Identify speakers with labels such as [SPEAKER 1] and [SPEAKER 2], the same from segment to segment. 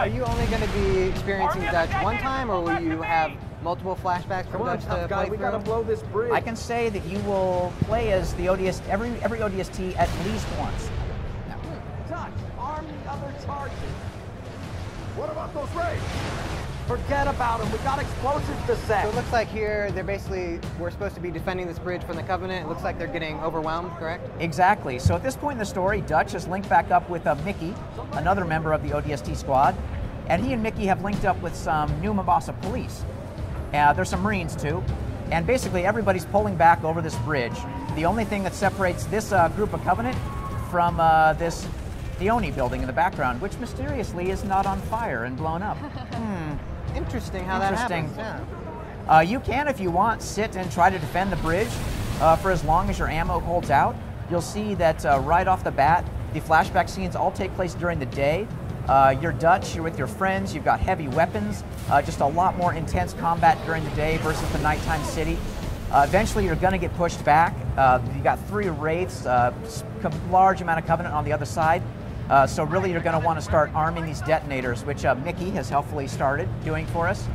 [SPEAKER 1] Are you only going to be experiencing Dutch one time, or will you have multiple flashbacks from Dutch to play
[SPEAKER 2] we gotta blow this bridge.
[SPEAKER 3] I can say that you will play as the ODST, every ODST at least once.
[SPEAKER 2] Dutch, arm the other charges. What about those raids? Forget about them. We got explosives to set.
[SPEAKER 1] So it looks like here we're supposed to be defending this bridge from the Covenant. It looks like they're getting overwhelmed, correct?
[SPEAKER 3] Exactly. So at this point in the story, Dutch has linked back up with Mickey, another member of the ODST squad, and he and Mickey have linked up with some New Mombasa police. There's some Marines too, and basically everybody's pulling back over this bridge. The only thing that separates this group of Covenant from this Dione building in the background, which mysteriously is not on fire and blown up.
[SPEAKER 1] Interesting how that happens.
[SPEAKER 3] Yeah. You can, if you want, sit and try to defend the bridge for as long as your ammo holds out. You'll see that right off the bat, the flashback scenes all take place during the day. You're Dutch, you're with your friends, you've got heavy weapons, just a lot more intense combat during the day versus the nighttime city. Eventually you're going to get pushed back. You've got 3 wraiths, large amount of Covenant on the other side. So really you're going to want to start arming these detonators, which Mickey has helpfully started doing for us.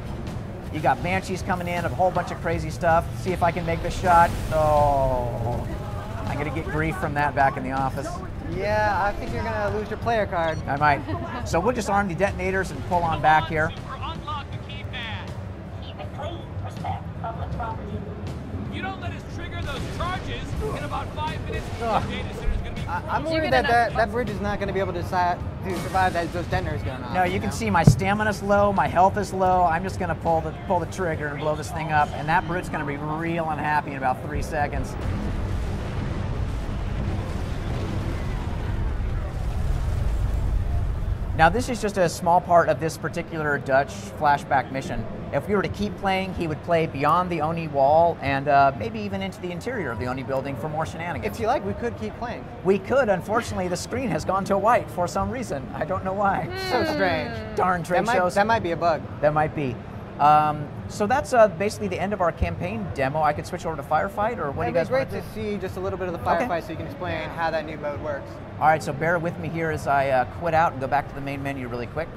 [SPEAKER 3] You got Banshees coming in, a whole bunch of crazy stuff. See if I can make the shot. Oh, I'm going to get grief from that back in the office.
[SPEAKER 1] Yeah, I think you're going to lose your player card.
[SPEAKER 3] I might. So we'll just arm the detonators and pull on back here.
[SPEAKER 4] Unlock the keypad. Keep it clean. Respect public property. If you don't let us trigger those charges in about 5 minutes, the data center is going to be.
[SPEAKER 1] I'm worried that bridge is not going to be able to survive those detonators going on.
[SPEAKER 3] No, you can see my stamina's low, my health is low. I'm just going to pull the trigger and blow this thing up, and that brute's going to be real unhappy in about 3 seconds. Now this is just a small part of this particular Dutch flashback mission. If we were to keep playing, he would play beyond the Oni wall and maybe even into the interior of the Oni building for more shenanigans.
[SPEAKER 1] If you like, we could keep playing.
[SPEAKER 3] We could. Unfortunately, the screen has gone to white for some reason. I don't know why.
[SPEAKER 1] So strange.
[SPEAKER 3] Darn trade shows.
[SPEAKER 1] That might be a bug.
[SPEAKER 3] That might be. So that's basically the end of our campaign demo. I could switch over to Firefight, or what do you guys want to do?
[SPEAKER 1] It'd be great to see just a little bit of the Firefight so you can explain how that new mode works.
[SPEAKER 3] All right, so bear with me here as I quit out and go back to the main menu really quick.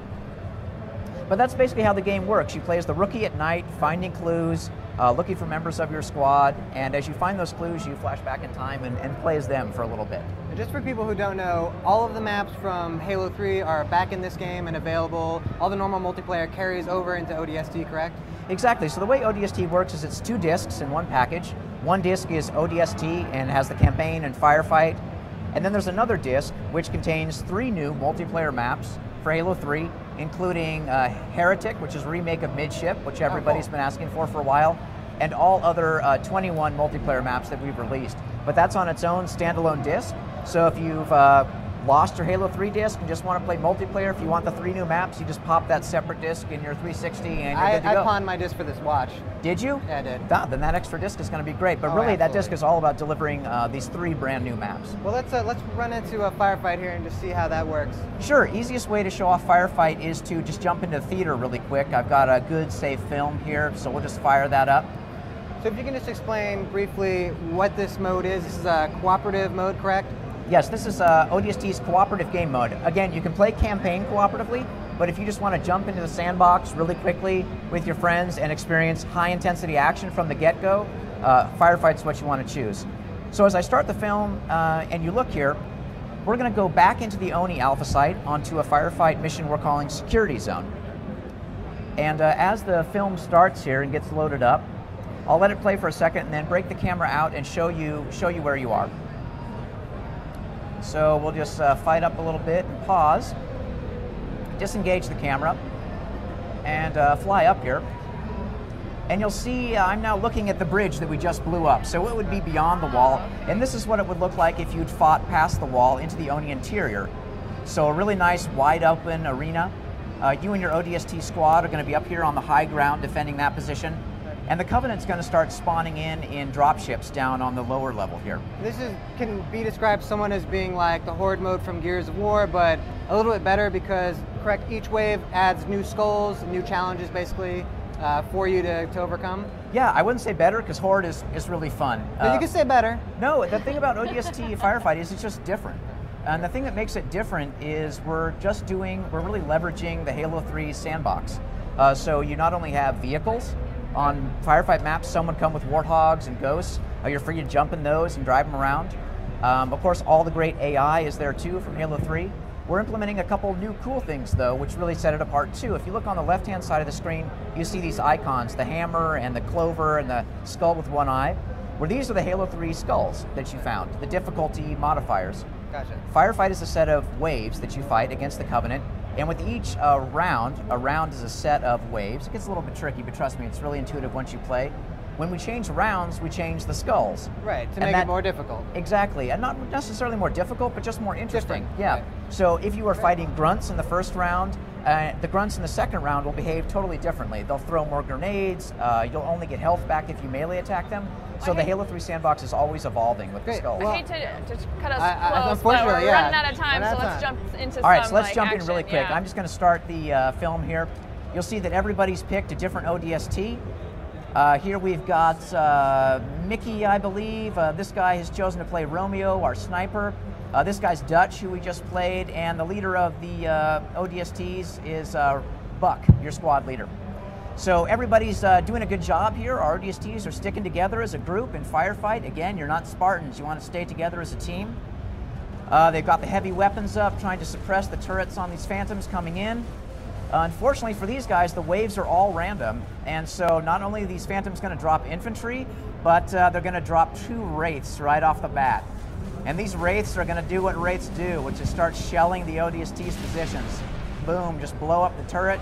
[SPEAKER 3] But that's basically how the game works. You play as the rookie at night, finding clues, looking for members of your squad, and as you find those clues, you flash back in time and play as them for a little bit.
[SPEAKER 1] And just for people who don't know, all of the maps from Halo 3 are back in this game and available. All the normal multiplayer carries over into ODST, correct?
[SPEAKER 3] Exactly. So the way ODST works is it's 2 discs in one package. One disc is ODST and has the campaign and Firefight. And then there's another disc which contains 3 new multiplayer maps for Halo 3, including Heretic, which is a remake of Midship, which everybody's been asking for a while, and all other 21 multiplayer maps that we've released. But that's on its own standalone disc. So if you've lost your Halo 3 disc and just want to play multiplayer, if you want the 3 new maps, you just pop that separate disc in your 360 and you're good to go.
[SPEAKER 1] I pawned my disc for this watch.
[SPEAKER 3] Did you?
[SPEAKER 1] Yeah, I did.
[SPEAKER 3] Then that extra disc is going to be great. But really, that disc is all about delivering these 3 brand new maps.
[SPEAKER 1] Well, let's run into a Firefight here and just see how that works.
[SPEAKER 3] Sure. Easiest way to show off Firefight is to just jump into the theater really quick. I've got a good, safe film here, so we'll just fire that up.
[SPEAKER 1] So if you can just explain briefly what this mode is. This is a cooperative mode, correct?
[SPEAKER 3] Yes, this is ODST's cooperative game mode. Again, you can play campaign cooperatively, but if you just want to jump into the sandbox really quickly with your friends and experience high-intensity action from the get-go, Firefight's what you want to choose. So as I start the film and you look here, we're going to go back into the Oni Alpha site onto a Firefight mission we're calling Security Zone. And as the film starts here and gets loaded up, I'll let it play for a second and then break the camera out and show you where you are. So we'll just fight up a little bit and pause, disengage the camera, and fly up here. And you'll see I'm now looking at the bridge that we just blew up. So it would be beyond the wall, and this is what it would look like if you'd fought past the wall into the Oni interior. So a really nice wide open arena. You and your ODST squad are going to be up here on the high ground defending that position. And the Covenant's going to start spawning in dropships down on the lower level here.
[SPEAKER 1] This can be described someone as being like the Horde mode from Gears of War, but a little bit better because, correct, each wave adds new skulls, new challenges basically for you to overcome.
[SPEAKER 3] Yeah, I wouldn't say better because Horde is really fun.
[SPEAKER 1] But you can say better.
[SPEAKER 3] No, the thing about ODST Firefight is it's just different. And the thing that makes it different is we're really leveraging the Halo 3 sandbox. So you not only have vehicles on firefight maps, some would come with Warthogs and Ghosts. You're free to jump in those and drive them around. Of course, all the great AI is there too from Halo 3. We're implementing a couple new cool things though, which really set it apart too. If you look on the left-hand side of the screen, you see these icons, the hammer and the clover and the skull with one eye. Well, these are the Halo 3 skulls that you found, the difficulty modifiers.
[SPEAKER 1] Gotcha.
[SPEAKER 3] Firefight is a set of waves that you fight against the Covenant, and with each round, a round is a set of waves. It gets a little bit tricky, but trust me, it's really intuitive once you play. When we change rounds, we change the skulls.
[SPEAKER 1] Right, to make it more difficult.
[SPEAKER 3] Exactly, and not necessarily more difficult, but just more interesting.
[SPEAKER 1] Different.
[SPEAKER 3] Yeah.
[SPEAKER 1] Right.
[SPEAKER 3] So if you are fighting grunts in the first round, the grunts in the second round will behave totally differently. They'll throw more grenades. You'll only get health back if you melee attack them. So the Halo 3 sandbox is always evolving with the skulls.
[SPEAKER 5] I hate to cut us close, but we're
[SPEAKER 1] unfortunately,
[SPEAKER 5] running out of time, so let's jump into some
[SPEAKER 3] All right, so let's jump
[SPEAKER 5] action.
[SPEAKER 3] in really quick.
[SPEAKER 5] Yeah.
[SPEAKER 3] I'm just going to start the film here. You'll see that everybody's picked a different ODST. Here we've got Mickey, I believe. This guy has chosen to play Romeo, our sniper. This guy's Dutch, who we just played, and the leader of the ODSTs is Buck, your squad leader. So everybody's doing a good job here. Our ODSTs are sticking together as a group in firefight. Again, you're not Spartans. You want to stay together as a team. They've got the heavy weapons up, trying to suppress the turrets on these Phantoms coming in. Unfortunately for these guys, the waves are all random, and so not only are these Phantoms going to drop infantry, but they're going to drop 2 Wraiths right off the bat. And these Wraiths are going to do what Wraiths do, which is start shelling the ODST's positions. Boom, just blow up the turret.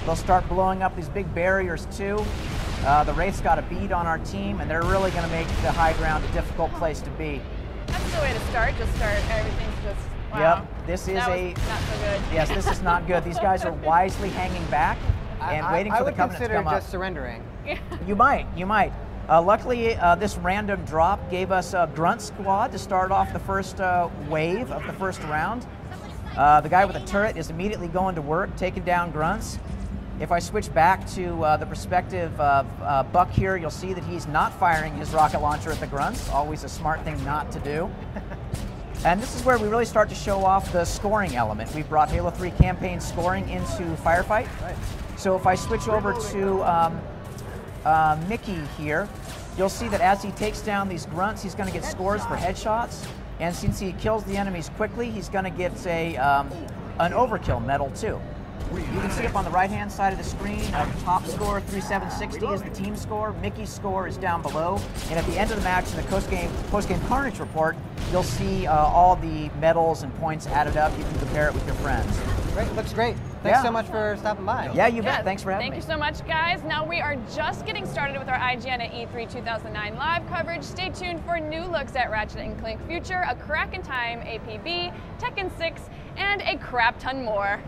[SPEAKER 3] They'll start blowing up these big barriers too. The Wraiths got a bead on our team, and they're really going to make the high ground a difficult place to be.
[SPEAKER 5] That's the way to start. Just start. Everything's just. Wow.
[SPEAKER 3] Yep, this is
[SPEAKER 5] not so good.
[SPEAKER 3] Yes, this is not good. These guys are wisely hanging back and waiting for the Covenant to come up.
[SPEAKER 1] I would consider just surrendering.
[SPEAKER 3] You might. Luckily, this random drop gave us a grunt squad to start off the first wave of the first round. The guy with the turret is immediately going to work, taking down grunts. If I switch back to the perspective of Buck here, you'll see that he's not firing his rocket launcher at the grunts, always a smart thing not to do. And this is where we really start to show off the scoring element. We've brought Halo 3 campaign scoring into Firefight. Right. So if I switch over to Mickey here, you'll see that as he takes down these grunts, he's going to get scores for headshots. And since he kills the enemies quickly, he's going to get an overkill medal too. You can see up on the right-hand side of the screen, top score 3760 is the team score. Mickey's score is down below. And at the end of the match, in the post-game Carnage report, you'll see all the medals and points added up. You can compare it with your friends.
[SPEAKER 1] Great, looks great. Thanks so much for stopping by.
[SPEAKER 3] Yeah, you bet. Thanks for having me.
[SPEAKER 5] Thank you so much, guys. Now we are just getting started with our IGN at E3 2009 live coverage. Stay tuned for new looks at Ratchet & Clank Future, A Crack in Time, APB, Tekken 6, and a crap ton more.